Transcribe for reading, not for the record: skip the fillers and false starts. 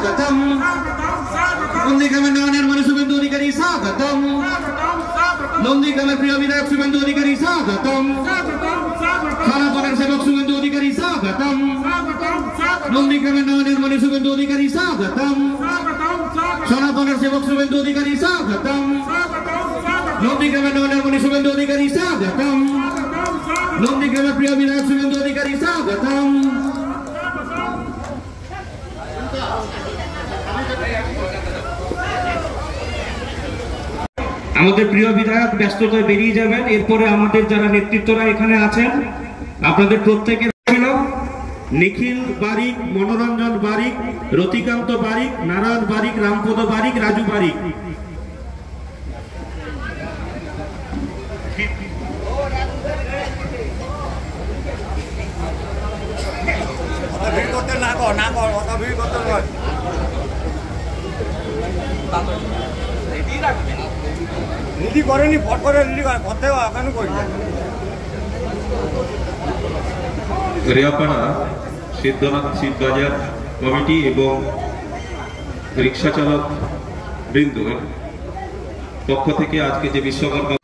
स्वागतम नंदीग्रामेर नवनिर्माणी शुभेन्दु अधिकारी स्वागतम नंदीग्रामेर प्रिय विधायक शुभेन्दु अधिकारी स्वागतम खानापाड़ार सेवक शुभेन्दु अधिकारी स्वागतम नंदीग्रामेर नवनिर्माणी शुभेन्दु अधिकारी स्वागतम सोनापाड़ार सेवक शुभेन्दु अधिकारी स्वागतम नंदीग्रामेर नवनिर्माणी शुभेन्दु अधिकारी स्वागतम नंदीग्रामेर प्रिय विधायक शुभेन्दु अधिकारी स्वागतम আমাদের প্রিয় বিধায়ক ব্যস্ততায় বেরিয়ে যাবেন এরপরে আমাদের যারা নেতৃত্বরা এখানে আছেন আপনাদের প্রত্যেকের ছিল নিখিল বারিক মনোরঞ্জন বারিক রতিকান্ত বারিক নারায়ণ বারিক রামপদ বারিক রাজু বারিক রেডি করেনি ফট করে রেডি করে করতে কেন করি রেয়াপাড়া সিদ্ধনাথ শীতবাজার কমিটি এবং রিক্সা চালক বৃন্দ পক্ষ থেকে আজকে যে বিশ্বকর্মা